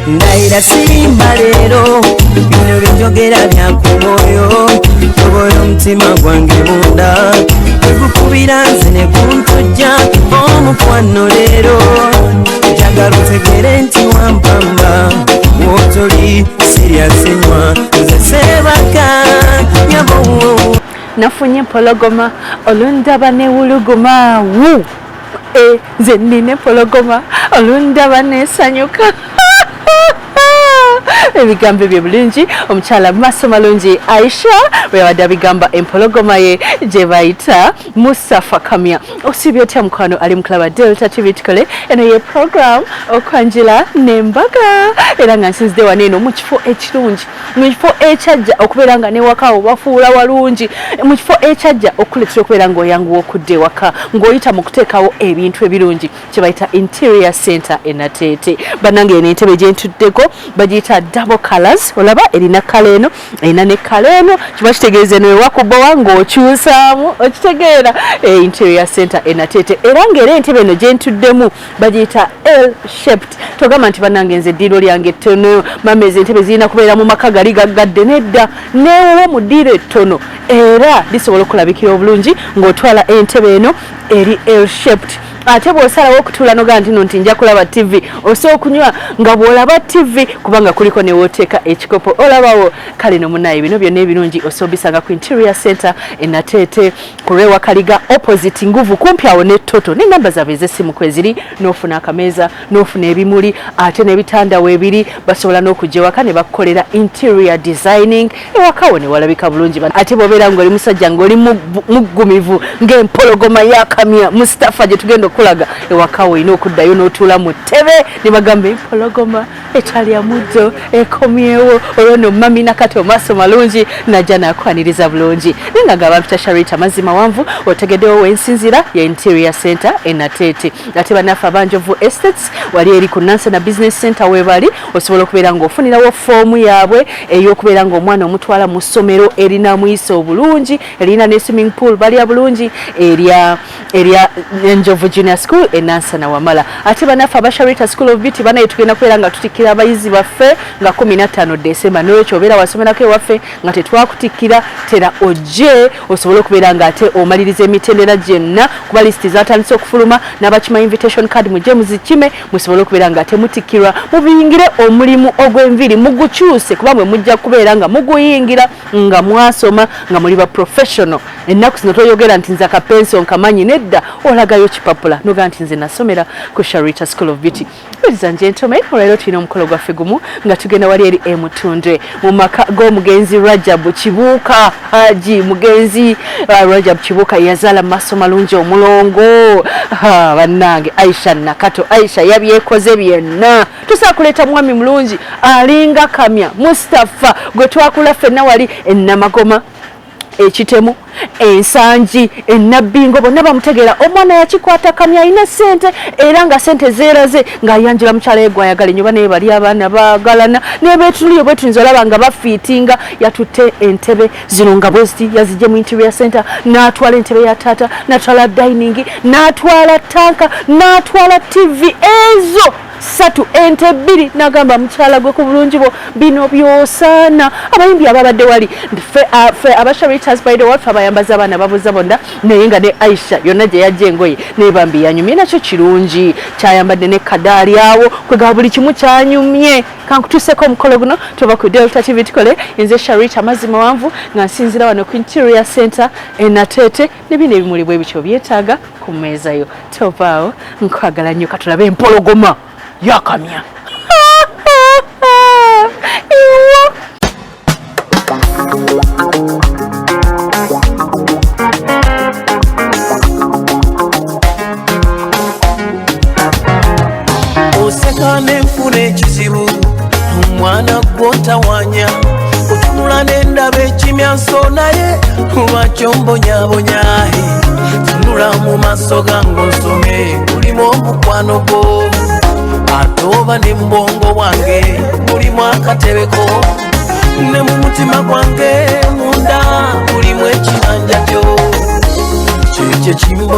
Naira sirimba lero bino byenjogera byankumoyo tobola omutima gwange munda ekukubira nze ne kuntujja omukwano leero njagala otegere nti wampamba wotoli siryasenywa nze sebaka nyabo nafunye pologoma olundaba ne wuluguma wu nze nine pologoma olundaba nesanyuka ebigambo bye bulungi omukyala Maso Malungi Aisha bwe bigamba empologoma ye gye bayita Mustafa Kamya. Osibye otya mukwano ali mu Club Delta TV tukole eno ye program okwanjula n'embaga era nga nsinzidde wano eno mu kifo ekirungi mu kifo ekyajja okubeera nga newaka obafuula walungi mu kifo ekyajja okuletera okubeera ng'oyanguwa okudda ewaka ng'oyita mu kuteekawo ebintu ebirungi kye bayita Interior Center e Nateete. Bannange eno entebe gye ntuddeko bagiyita double colors olaba erina kala eno erina ne kala eno kiba kitegeeza eno ewakubowa ng'okyusaamu okitegeera Interior Center e Nateete era ng'era entebe eno gye ntuddemu bagiyita L-shaped togamba nti bannange nze eddiiro lyange ettono mama ezo entebe zirina kubeera mu maka gali gaggadde nedda neewowa mu ddiiro ettono era lisobola okulabikira obulungi ng'otwala entebe eno eri L-shaped ate bw'osalawo okutuula nogaa nti nja kulaba TV osobola okunywa nga bw'olaba TV kubanga kuliko ne wooteeka ekikopo olabawo kale no munaye bino byonna ebirungi osobola bisanga ku Interior Center e Nateete ku Rewa Kaliga opposite Nguvu kumpi awo ne Toto n'ennamba zaabwe ez'essimu kweziri n'ofuna akameeza n'ofuna ebimuli ate n'ebitanda weebiri basobola n'okujja ewaka ne bakukolera interior designing ewakawo ne walabika bulungi ate bw'obeera ng'oli musajja ng'oli muggumivu ng'empologoma ya Kamya Mustafa gye tugenda okulaga ewaka olina okuddayo n'otuula mu ttebe ne bagamba empologoma etalya muddo ekomyewo olwo no mami nakati Maso Malungi najja nakwaniriza bulungi nenga ng'abantu tasharita mazima wanvu otegeddewo wensinzira ya Interior Center e Nateete ate bannaffe abanjovu estates wali eri ku Nansana Business Center webali osobola okubeera ng'ofunirawo foomu yaabwe ey'okubeera ng'omwana omutwala mu ssomero erina muyisa obulungi erina ne swimming pool balya bulungi erya Enjovu Junior School e Nansana Wamala ate bannaffe abasharita School of Beauty banaye tugenda kubeera nga tutikkira abayizi baffe nga 15 December n'olwekyo obeera wasomerako ewaffe nga tetwakutikkira tera ojje osobole okubeera nga ate omaliriza emitendera gyenna kuba lisiti zatandise okufuluma n'abakima invitation card mujje muzikime musobole okubeera nga ate mutikkirwa mubiyingire omulimu ogw'enviri mugukyuse kuba mwe mujja kubeera nga muguyingira nga mwasoma nga muli ba professional ennaku zino toyogera nti nze akapensi onkamanyi nedda olagayo kipapula noga nti nze nasomera ku Sharita School of Beauty. Ladies and gentlemen, olero tulina omukolo gwaffe gumu nga tugenda wali eri Mutundwe mu maka g'omugenzi Rajab Kibuuka Haji mugenzi Rajab Kibuuka yazaala Maso Malungi omulongo bannange Aisha Nakato Aisha yabyekoze byenna tusaa kuleeta mwami mulungi alinga Kamya Mustafa gwe twakula ffenna wali ennamagoma ekitemu ensangi ennabbingo bonna bamutegeera omwana yakikwata Kamya alina ssente era nga ssente zeeraze ng'ayanjula mukyala ye gwayagala ennyuba naye bali abaana baagalana n'ebeetunulyo bwe tuyinza olaba nga bafiitinga yatutte entebe zino nga bweziti yazijje mu Interior Center n'atwala entebe ya taata n'atwala dining n'atwala tanka n'atwala TV ezo satu ente bbiri n'agamba mukyala gwe ku bulungi bwo bino byosaana abayimbi ababadde wali ffe abasharitas by the way abayambaza abaana babuza bonna naye nga ne Aisha yonna gye yajja engoye nebambi yanyumye nakyo kirungi kyayambadde ne kadaali awo kwega buli kimu kyanyumye kankutuuseko omukolo guno tuva ku Delta TV tukole nze Sharita mazima wanvu nga nsinzira wano ku Interior Center e Nateete nebino ebimuli bwe bityo byetaaga ku mmeeza yo tovaawo nkwagala nnyo katulabe empologoma ya Kamya. Oseka n'enfuna ekizibu omwana gw'otawanya otunula n'endaba ekimyanso naye kuba kyombonyabonya tunula mu maaso gange onsome mulimu omukwano gwo atoba ne mbongo wange mulimu akatebeko ne mu mutima gwange munda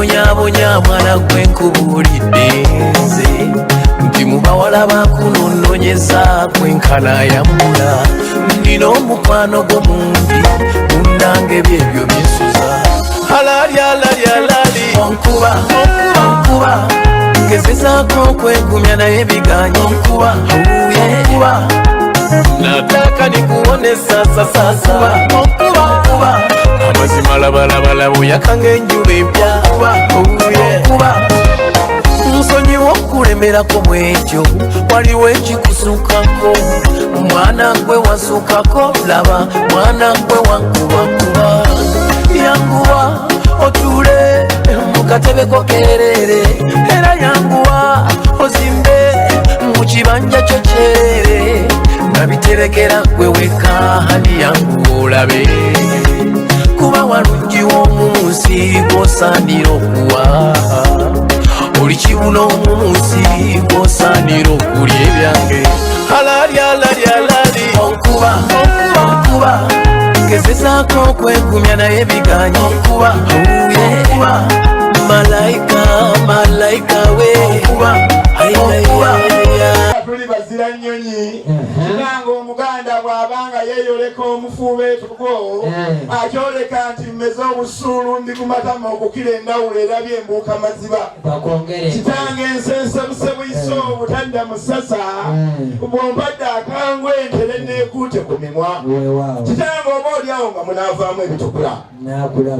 bonyaabonya mwana gwe nkubulidde nze nti mu bawala bakunoonyeza kwenkana yambula nina omukwano gw'omundi munnange byebyo byensuza alali onkuba ngezezaako okwegumya naye biganya onkuba nataka nikuonesa sasa onkuba amazima labalabala buyakanga enjuba empya nsonyiwa okulemerako mwekyo waliwo ekikusukako mwana gwe wasukako laba mwana gwe wankubakuba yanguwa otule mukatebeko kerere era yanguwa ozimbe mu kibanja kyo kyere nabiterekera gwe weka hali yangu olabe kuba walungi w'omunsi gwosaanira okuwa oli kibuno omunsi gwosaanira okulya ebyange alali onkuba ngezezaako okwegumya naye biganya onkuba malayika we tuli bazira nnyonyi kinanga omuganda bw'abanga yeeyoleka omufuubeetu gwo akyoleka nti mmeze obusuulu ndi ku matama okukira endawulo erabye embuuka maziba kitange ensensebuse bwiso obutadda musasa bwompadde akangwe entere neekuute ku mimwa kitange oba oliawo nga munaavaamu ebitukula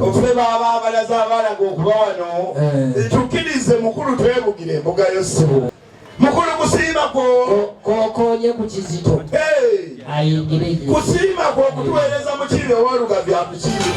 ofe baaba abalaza abalaga okuba wano tukkirize mukulu twebugire embuga yosibu mukulu kusiima kokonye ku kizito ayingire kusiima kwokutuweereza mukiri owaluga bya mukiri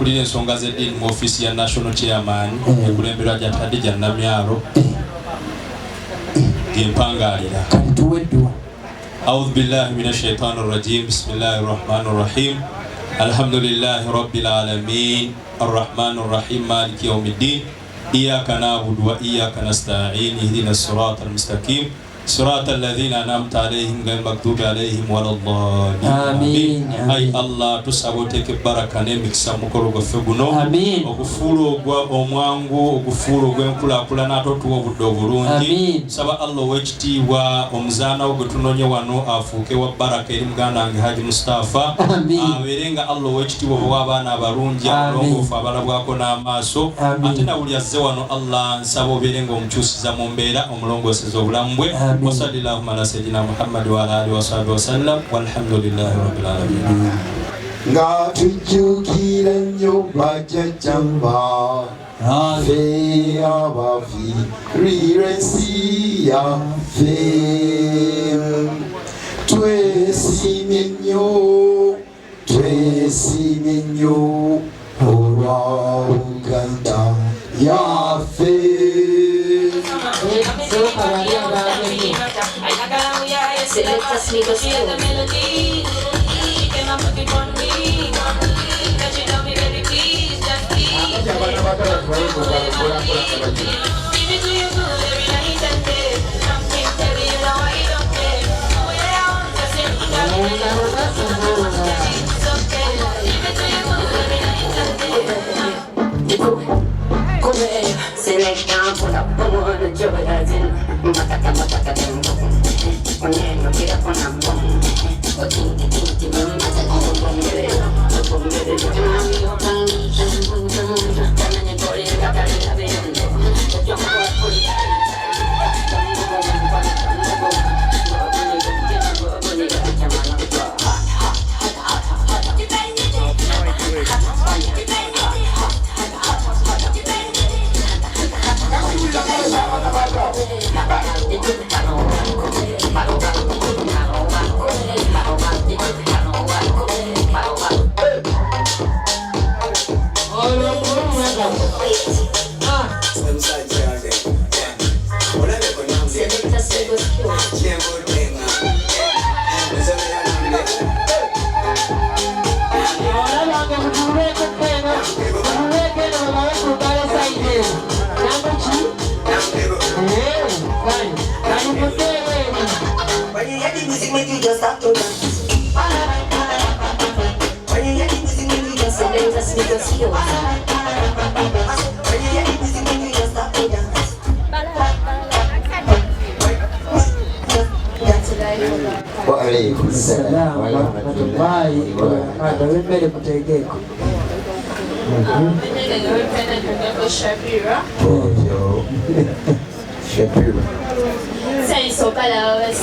akulira ensonga z'eddiini mu office ya national chairman ekulemberwa ja Tadija Namyalo gempangaalira أعوذ بالله من الشيطان الرجيم بسم الله الرحمن الرحيم الحمد لله رب العالمين الرحمن الرحيم مالك يوم الدين إياك نعبد وإياك نستعين اهدنا الصراط المستقيم صراط الذين أنعمت عليهم غير المغضوب عليهم ولا الضالين آمين أي الله تسابوتك بركة نمكسا مكoro gofeguno آمين okufulu ogwa omwangu okufulu ogwenkula kula nato tuwo buddo bulungi saba Allah wekitiibwa omuzana ogutunonye wano afuuke wa baraka eri muganda wange Haji Mustafa aberenga Allah wekitiibwa bw'abaana abalungi abalongoofu abalabwako n'amaaso ate na buli azze wano Allah nsaba oberenga omukyusiza mu mbeera omulongooseza obulamu bwe وصلى اللهم على سيدنا محمد وعلى آله وصحبه وسلم والحمد لله رب العالمين. nga tujjukira nnyo bajjajjamba ffe abafiirira ensi yaffe twesiimye nnyo olwa Uganda yaffe. Select us, make us feel the melody. Can I put it on me? That you know me, baby, please, just please. Give it to you good every night and day. Something tell you now I don't care. Way out, just in the it's okay. Give it to you good every night and day. Come here, select down, put up the one and joy as in. Ponendo tira con amor, o tinti tinti mamma te con bombere, amigo tan tan por el Catalina vendo, yo me voy por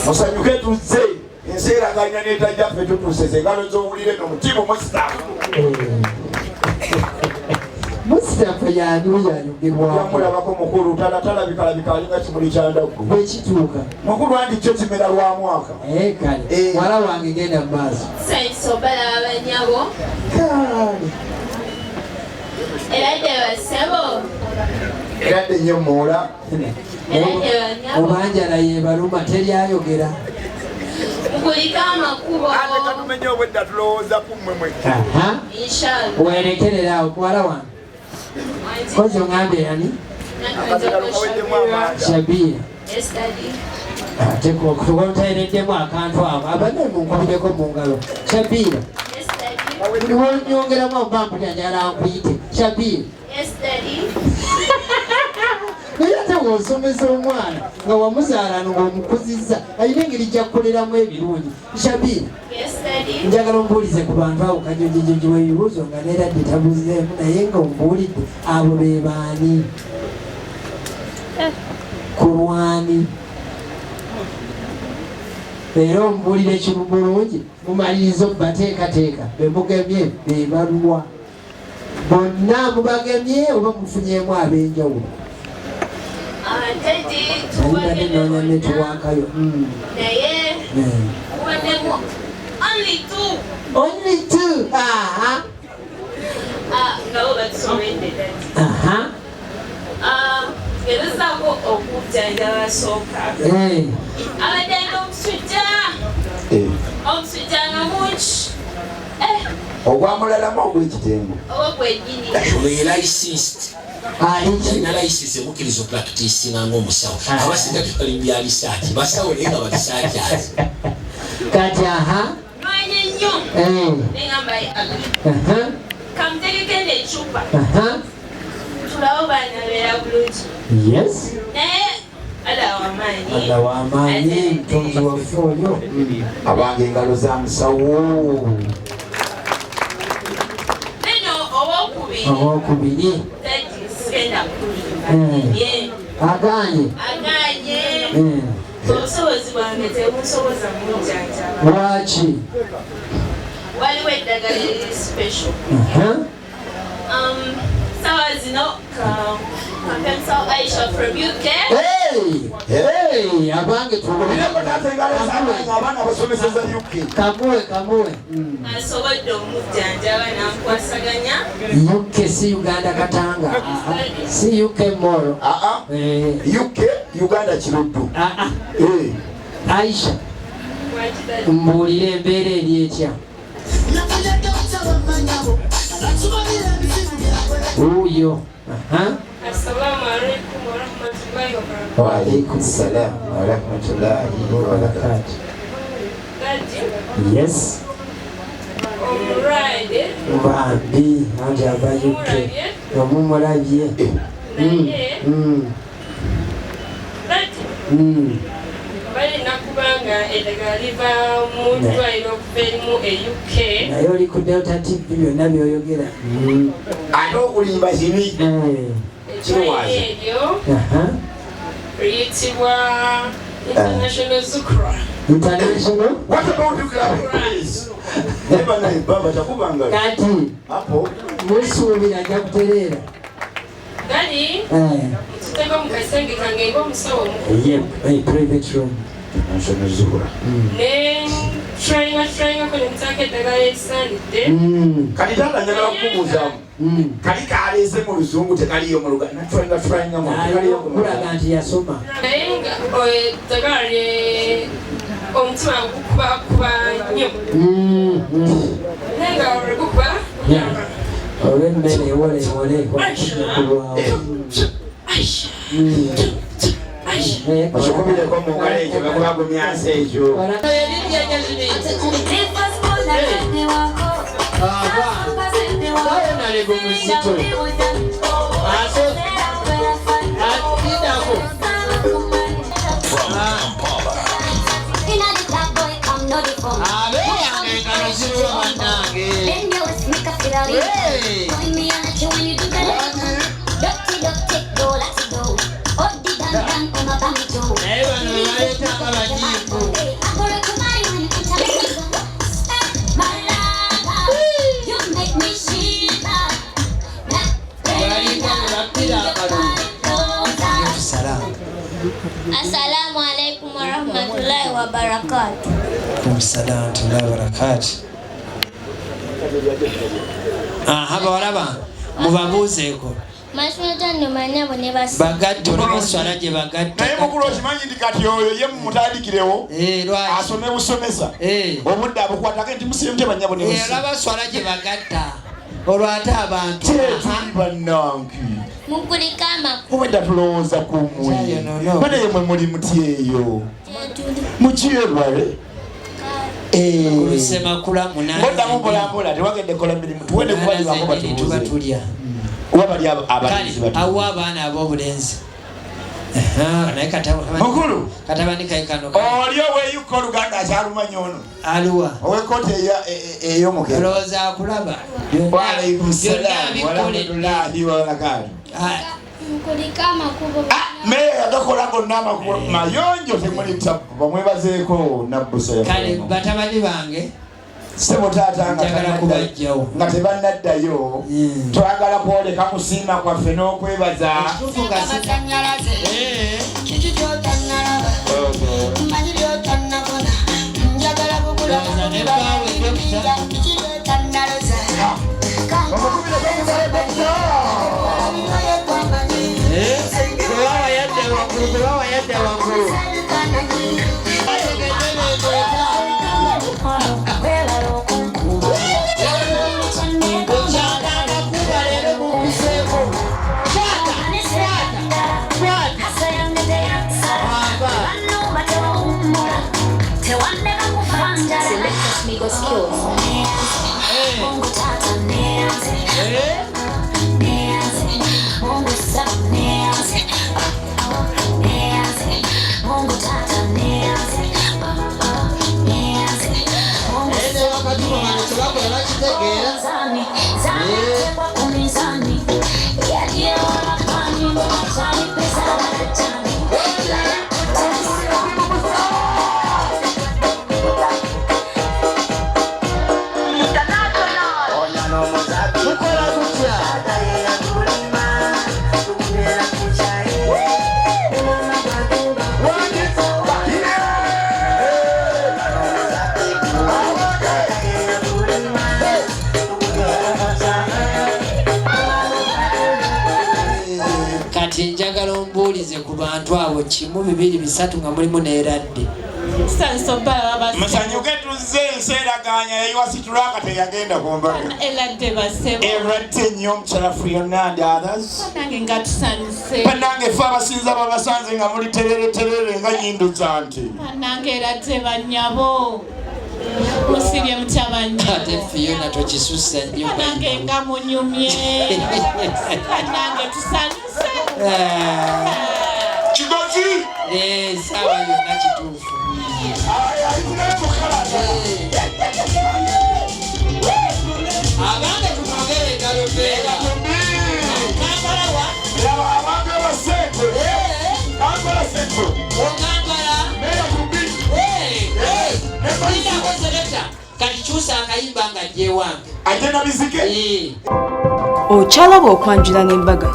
musanyuke tuzze enseeraganya n'etajjaffe tutuuseze engalo z'owulire n'omutima omusitaafu Musitaafu yayogerwamulabako mukulu talabika alinga kimuli kyandaggu bwekituuka mukulu andi kyo kimera lwa mwaka kale mwala wange genda mu maaso abanyabo eradde nnyo moola obanjala yebaluma teryayogera kulika amakubo tumenye obwedda tulowooza kummwe mwekka werekerera awo muwala wange kozi oŋambe yani Shabira ate koteereddemu akantu ako abadde munkubireko mu ngalo Shabira niwonyongeramu obamputyanjala nkuyite Shabira naye ate w'osomesa omwana nga wamuzaalana ng'omukuzizza alina engeri gyakkoleramu ebirungi Shabira njagala ombuulize ku bantu abo kanyonyinyonyi webibuuzo nga neeradde tabuzeemu naye nga ombuulidde abo be baani ku lwani era ombuulire ekimu bulungi mumaliriza obubateekateeka bemugemye bebalwa bonna mubagemye oba mufunyemu ab'enjawulo alibadde noonya netuwaakayo naye only two ngabo batusobedde gezaako okujjanjaba asooka abadde alina omusujja nga mungi ogwamulalamu ogw'ekitengo oba gwennyini nalayisize mukkiriza okulakitiisinga ng'omusawo abasinga tutali mu bya risaaki basawo naye nga barisaakyazi kati Nwanye nnyo neŋŋamba ye kamutegekende ecupa tulawo baanabeera bulungi naye ala wamaanyi mutonzi waffe oyo abange engalo za musawo neno owokubiri sigenda kulimba aganye obusobozi bwange tebunsoboza munjanjaba lwaki waliwo eddagala eriri special sawa zino kampensal Aisha from UK abange abaana basomeseza UK kamuwe asobodde omujjanjaba n'amukwasaganya UK si Uganda katanga si UK moro UK Uganda kiruddu Aisha mbuulira embeera eri etya uyo assalamu alaikum warahmatullahi wabarakatuh waalaikum salam warahmatullahi wabarakatuh yes omulwadde bambi anti aba UK omumulabye balina kubanga eddagala liva mu ddwaliro okuva erimu e UK naye oli ku Delta TV byonna byoyogera ate okulimba kibi eddwaliro eryo liyitibwa International Zukra international what about baba takubanga kati musuubira ajja kutereera gali mututeko mu kasenge kange ng'omusawo private room ne trayingako ne mutaako eddagala erisaanidde kati tata njagala kukubuuzaamu kali kaleese mu luzungu tekaliyo mu luganda kulaga nti yasoma naye nga eddagala lye omutima gukubakuba nnyo naye nga olwegukuba olw'emmere ewole kulwawo okikumileko mu ngalo ekyo bakubagumyansa ekyo nalego muzito atidako abe yange engalo ziriwo bannange naye bano baleetanga banyiivu Assalamu alaikum warahmatullahi wabarakatuh. Assalamu warahmatullahi wabarakatuh. Abawalaba mubabuuzeeko bagadde olwabaswala gye bagadde naye mukulu okimanyi nti kati oyo ye mumutalikirewo asome busomesa obudde abukwatake nti musiremute banyabo olwabaswala gye bagatta olwate abantu tuli bannange mukulika amakulu obwedda tulowooza kumwe bane yemwe muli muti eyo mukyerwale semakula munanoddamu mpolampola tewagende kola mirimu tuwende kubalibako batubuze kuba bali abalenzi batu awo abaana ab'obulenzi naye mukulu katabani kaikano oli oweyuka oluganda akyalumanyi ono aluwa owekoti ey'omukero olowooza akulaba waalaikum salaam warahmatullahi wabarakatu mukulika amakubo meyo yagakola gonna amakubo mayonjo temuli bamwebazeeko nabbusa kale batabani bange sebo taata nga tebannaddayo twagala kwoleka kusiima kwaffe n'okwebaza mukola kutya kati njagala ombuulize ku bantu abo kimu 2 3 nga mulimu neeradde musanyuke tuzze enseeraganya yayiwasitulaka teyagenda ku mbaga eradde nnyo omukyafu yonna and others bannange fe abasinza babasanze nga muli terere nga nyindu za nti bannange eradde bannyabo musibye mutabanya ate Fiona tokisussa nnyo bannange nga munyumye bannange tusanyuse kigozi saawa yonna kituufu abange tumwogere engalo mbeera kampalawa abantu abasente kampala sente okampala ndako selekta kati kyusa akayimba nga gyewange ate nabizike okyalaba okwanjula n'embaga